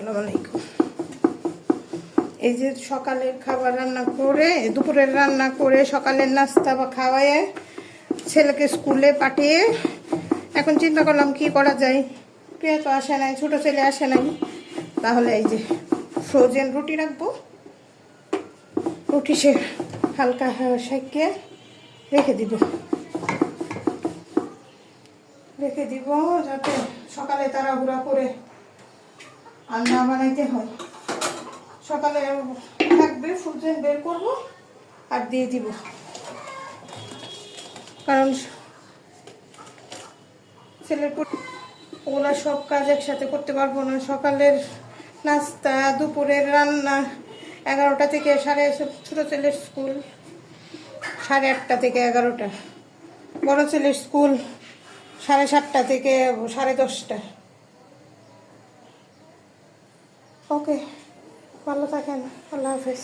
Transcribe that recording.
আসসালামু আলাইকুম। এই যে সকালের খাবার রান্না করে, দুপুরের রান্না করে, সকালের নাস্তা বা খাওয়ায় ছেলেকে স্কুলে পাঠিয়ে এখন চিন্তা করলাম কি করা যায়। প্রিয়া তো আসে নাই, ছোটো ছেলে আসে নাই, তাহলে এই যে ফ্রোজেন রুটি রাখবো। রুটি সে হালকা সেঁকে রেখে দিব যাতে সকালে তাড়াহুড়া করে আর না বানাইতে হয়। সকালে থাকবে, ফ্রোজেন বের করবো আর দিয়ে দিব, কারণ ছেলের ওগুলা সব কাজ একসাথে করতে পারবো না। সকালের নাস্তা, দুপুরের রান্না, 11টা থেকে ছোটো ছেলের স্কুল 8:30 থেকে 11টা, বড় ছেলের স্কুল 7:30 থেকে 10:30। ওকে, ভালো থাকেন, আল্লাহ হাফেজ।